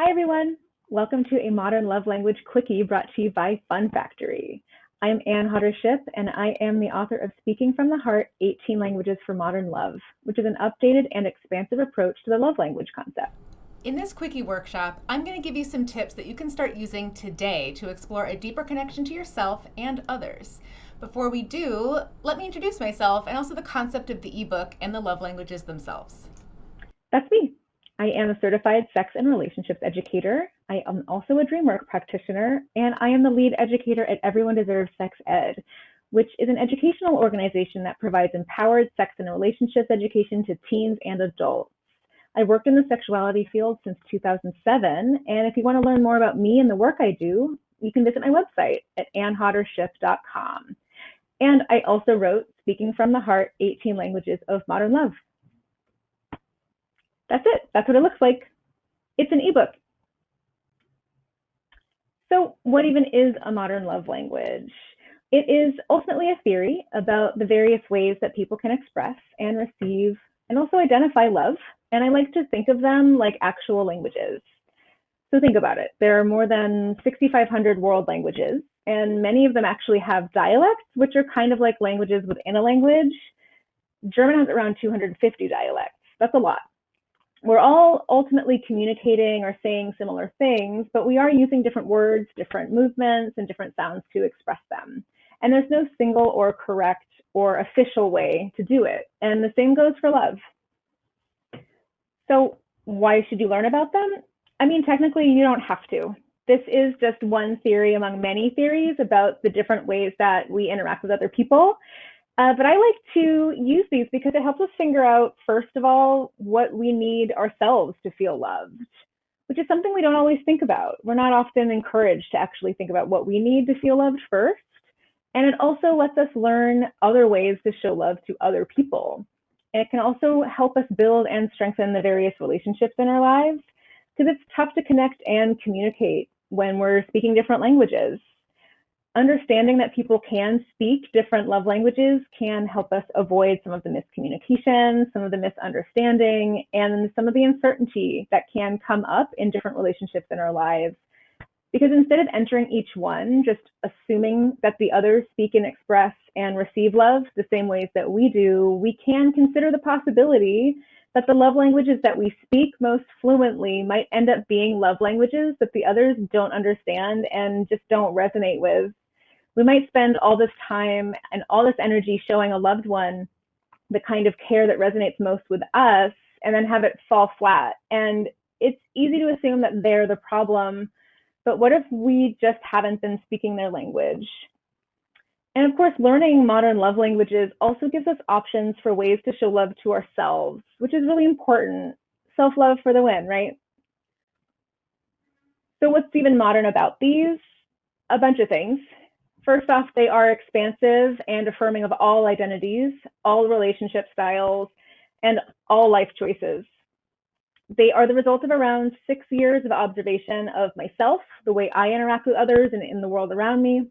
Hi everyone, welcome to a Modern Love Language Quickie brought to you by Fun Factory. I'm Anne Hodder-Shipp and I am the author of Speaking from the Heart, 18 Languages for Modern Love, which is an updated and expansive approach to the love language concept. In this Quickie workshop, I'm going to give you some tips that you can start using today to explore a deeper connection to yourself and others. Before we do, let me introduce myself and also the concept of the ebook and the love languages themselves. That's me. I am a certified sex and relationships educator. I am also a dream work practitioner, and I am the lead educator at Everyone Deserves Sex Ed, which is an educational organization that provides empowered sex and relationships education to teens and adults. I worked in the sexuality field since 2007, and if you want to learn more about me and the work I do, you can visit my website at annehoddership.com. And I also wrote Speaking from the Heart, 18 Languages of Modern Love. That's it. That's what it looks like. It's an ebook. So what even is a modern love language? It is ultimately a theory about the various ways that people can express and receive and also identify love. And I like to think of them like actual languages. So think about it. There are more than 6,500 world languages, and many of them actually have dialects, which are kind of like languages within a language. German has around 250 dialects. That's a lot. We're all ultimately communicating or saying similar things, but we are using different words, different movements, and different sounds to express them. And there's no single or correct or official way to do it. And the same goes for love. So why should you learn about them? I mean, technically, you don't have to. This is just one theory among many theories about the different ways that we interact with other people. But I like to use these because it helps us figure out, first of all, what we need ourselves to feel loved, which is something we don't always think about. We're not often encouraged to actually think about what we need to feel loved first. And it also lets us learn other ways to show love to other people. And it can also help us build and strengthen the various relationships in our lives, because it's tough to connect and communicate when we're speaking different languages. Understanding that people can speak different love languages can help us avoid some of the miscommunication, some of the misunderstanding, and some of the uncertainty that can come up in different relationships in our lives. Because instead of entering each one, just assuming that the others speak and express and receive love the same ways that we do, we can consider the possibility that the love languages that we speak most fluently might end up being love languages that the others don't understand and just don't resonate with. We might spend all this time and all this energy showing a loved one the kind of care that resonates most with us and then have it fall flat. And it's easy to assume that they're the problem, but what if we just haven't been speaking their language? And of course, learning modern love languages also gives us options for ways to show love to ourselves, which is really important. Self-love for the win, right? So what's even modern about these? A bunch of things. First off, they are expansive and affirming of all identities, all relationship styles, and all life choices. They are the result of around 6 years of observation of myself, the way I interact with others and in the world around me,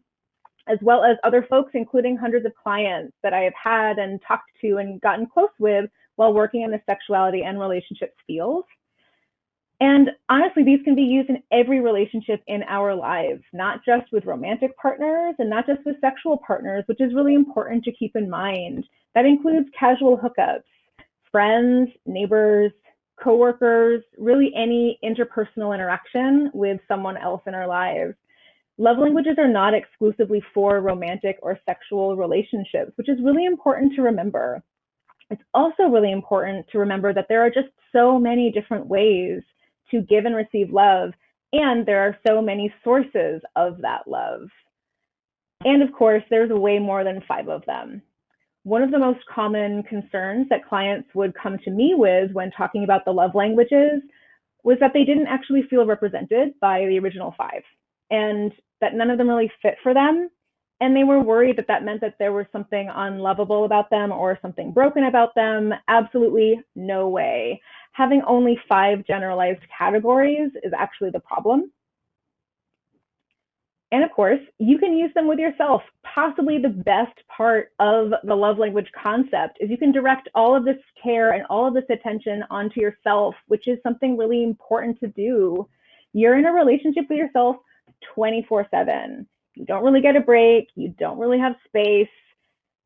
as well as other folks, including hundreds of clients that I have had and talked to and gotten close with while working in the sexuality and relationships field. And honestly, these can be used in every relationship in our lives, not just with romantic partners and not just with sexual partners, which is really important to keep in mind. That includes casual hookups, friends, neighbors, coworkers, really any interpersonal interaction with someone else in our lives. Love languages are not exclusively for romantic or sexual relationships, which is really important to remember. It's also really important to remember that there are just so many different ways to give and receive love, and there are so many sources of that love. And of course, there's way more than 5 of them. One of the most common concerns that clients would come to me with when talking about the love languages was that they didn't actually feel represented by the original 5, and that none of them really fit for them. And they were worried that that meant that there was something unlovable about them or something broken about them. Absolutely no way. Having only 5 generalized categories is actually the problem. And of course, you can use them with yourself. Possibly the best part of the love language concept is you can direct all of this care and all of this attention onto yourself, which is something really important to do. You're in a relationship with yourself 24/7. You don't really get a break. You don't really have space.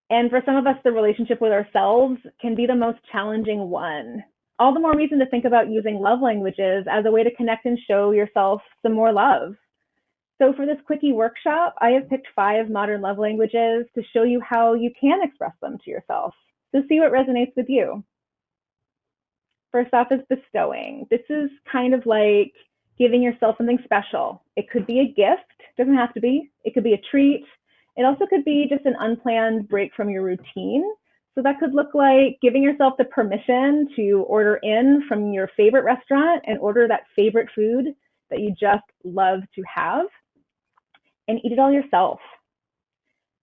And for some of us, the relationship with ourselves can be the most challenging one. All the more reason to think about using love languages as a way to connect and show yourself some more love. So for this quickie workshop, I have picked 5 modern love languages to show you how you can express them to yourself. So see what resonates with you. First off is bestowing. This is kind of like giving yourself something special. It could be a gift, doesn't have to be. It could be a treat. It also could be just an unplanned break from your routine. So that could look like giving yourself the permission to order in from your favorite restaurant and order that favorite food that you just love to have and eat it all yourself.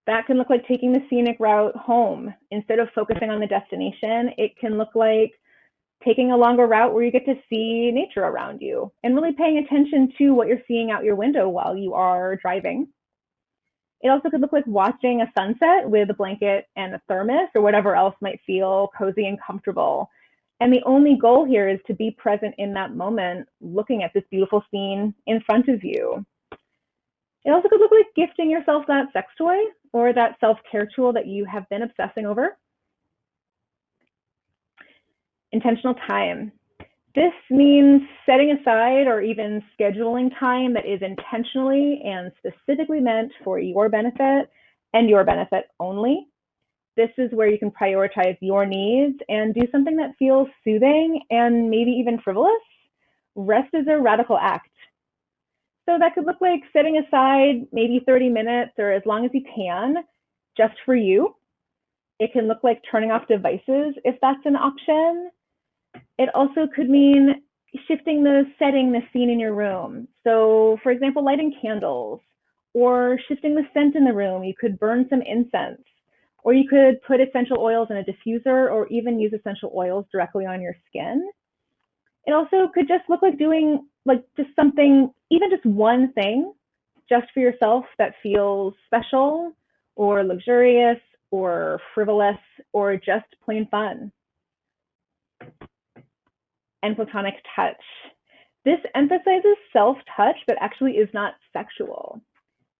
That can look like taking the scenic route home. Instead of focusing on the destination, it can look like taking a longer route where you get to see nature around you and really paying attention to what you're seeing out your window while you are driving. It also could look like watching a sunset with a blanket and a thermos or whatever else might feel cozy and comfortable. And the only goal here is to be present in that moment, looking at this beautiful scene in front of you. It also could look like gifting yourself that sex toy or that self-care tool that you have been obsessing over. Intentional time. This means setting aside or even scheduling time that is intentionally and specifically meant for your benefit and your benefit only. This is where you can prioritize your needs and do something that feels soothing and maybe even frivolous. Rest is a radical act. So that could look like setting aside maybe 30 minutes or as long as you can just for you. It can look like turning off devices if that's an option. It also could mean shifting the setting, the scene in your room. So for example, lighting candles or shifting the scent in the room. You could burn some incense, or you could put essential oils in a diffuser or even use essential oils directly on your skin. It also could just look like doing like just something, even just one thing just for yourself that feels special or luxurious or frivolous or just plain fun. And platonic touch. This emphasizes self-touch, but actually is not sexual.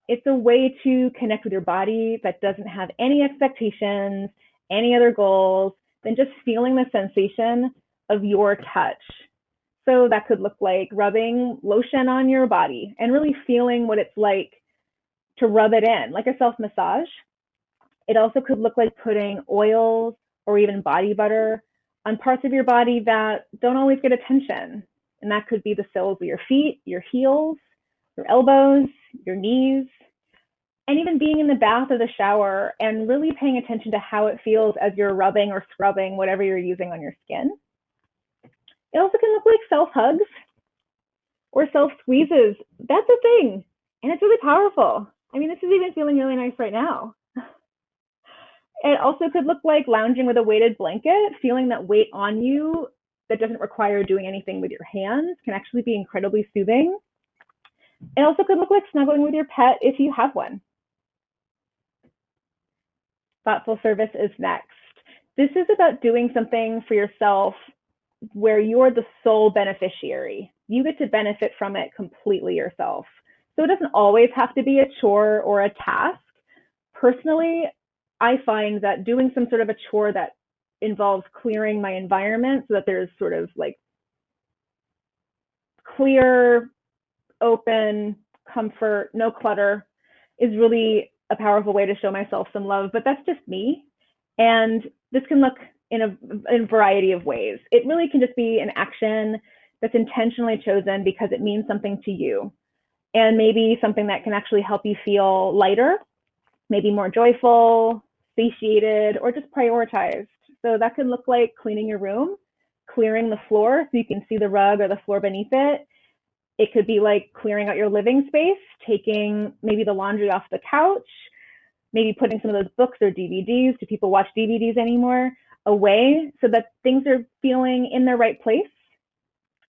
It's a way to connect with your body that doesn't have any expectations, any other goals, than just feeling the sensation of your touch. So that could look like rubbing lotion on your body and really feeling what it's like to rub it in, like a self-massage. It also could look like putting oils or even body butter on parts of your body that don't always get attention. And that could be the soles of your feet, your heels, your elbows, your knees, and even being in the bath or the shower and really paying attention to how it feels as you're rubbing or scrubbing whatever you're using on your skin. It also can look like self-hugs or self-squeezes. That's a thing, and it's really powerful. I mean, this is even feeling really nice right now. It also could look like lounging with a weighted blanket, feeling that weight on you that doesn't require doing anything with your hands can actually be incredibly soothing. It also could look like snuggling with your pet if you have one. Thoughtful service is next. This is about doing something for yourself where you're the sole beneficiary. You get to benefit from it completely yourself. So it doesn't always have to be a chore or a task. Personally, I find that doing some sort of a chore that involves clearing my environment so that there's sort of like clear, open, comfort, no clutter is really a powerful way to show myself some love, but that's just me. And this can look in a variety of ways. It really can just be an action that's intentionally chosen because it means something to you, and maybe something that can actually help you feel lighter, maybe more joyful, satiated, or just prioritized. So that could look like cleaning your room, clearing the floor so you can see the rug or the floor beneath it. It could be like clearing out your living space, taking maybe the laundry off the couch, maybe putting some of those books or DVDs, do people watch DVDs anymore, away so that things are feeling in their right place.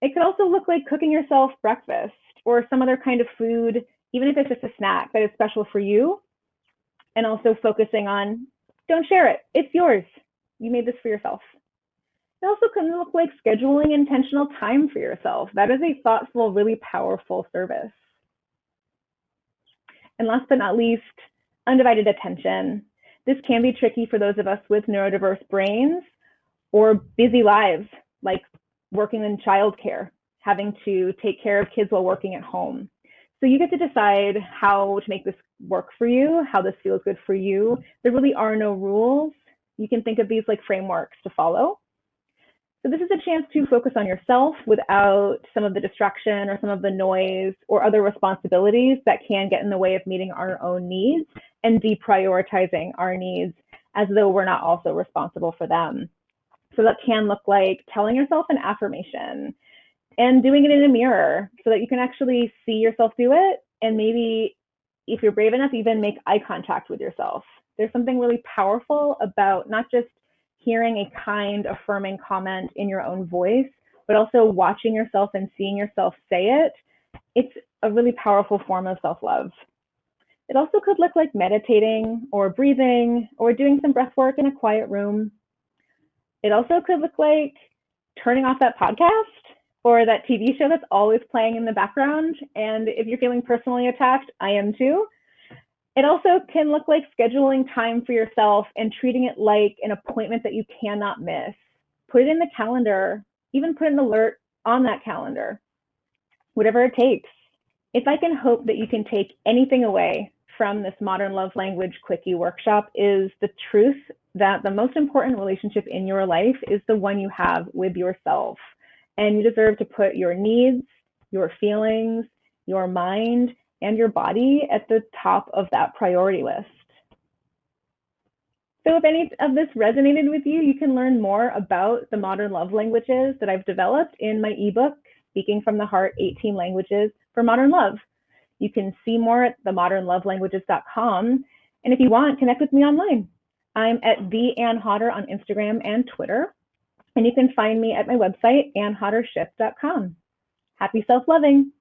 It could also look like cooking yourself breakfast or some other kind of food, even if it's just a snack that is special for you, and also focusing on, don't share it, it's yours. You made this for yourself. It also can look like scheduling intentional time for yourself. That is a thoughtful, really powerful service. And last but not least, undivided attention. This can be tricky for those of us with neurodiverse brains or busy lives, like working in childcare, having to take care of kids while working at home. So you get to decide how to make this work for you, how this feels good for you. There really are no rules. You can think of these like frameworks to follow. So this is a chance to focus on yourself without some of the distraction or some of the noise or other responsibilities that can get in the way of meeting our own needs and deprioritizing our needs as though we're not also responsible for them. So that can look like telling yourself an affirmation and doing it in a mirror so that you can actually see yourself do it. And maybe if you're brave enough, even make eye contact with yourself. There's something really powerful about not just hearing a kind, affirming comment in your own voice, but also watching yourself and seeing yourself say it. It's a really powerful form of self-love. It also could look like meditating or breathing or doing some breath work in a quiet room. It also could look like turning off that podcast or that TV show that's always playing in the background. And if you're feeling personally attacked, I am too. It also can look like scheduling time for yourself and treating it like an appointment that you cannot miss. Put it in the calendar, even put an alert on that calendar, whatever it takes. If I can hope that you can take anything away from this Modern Love Language Quickie workshop is the truth that the most important relationship in your life is the one you have with yourself. And you deserve to put your needs, your feelings, your mind, and your body at the top of that priority list. So if any of this resonated with you, you can learn more about the modern love languages that I've developed in my ebook, Speaking from the Heart, 18 Languages for Modern Love. You can see more at themodernlovelanguages.com. And if you want, connect with me online. I'm at the Ann Hodder on Instagram and Twitter. And you can find me at my website, annhoddership.com. Happy self-loving.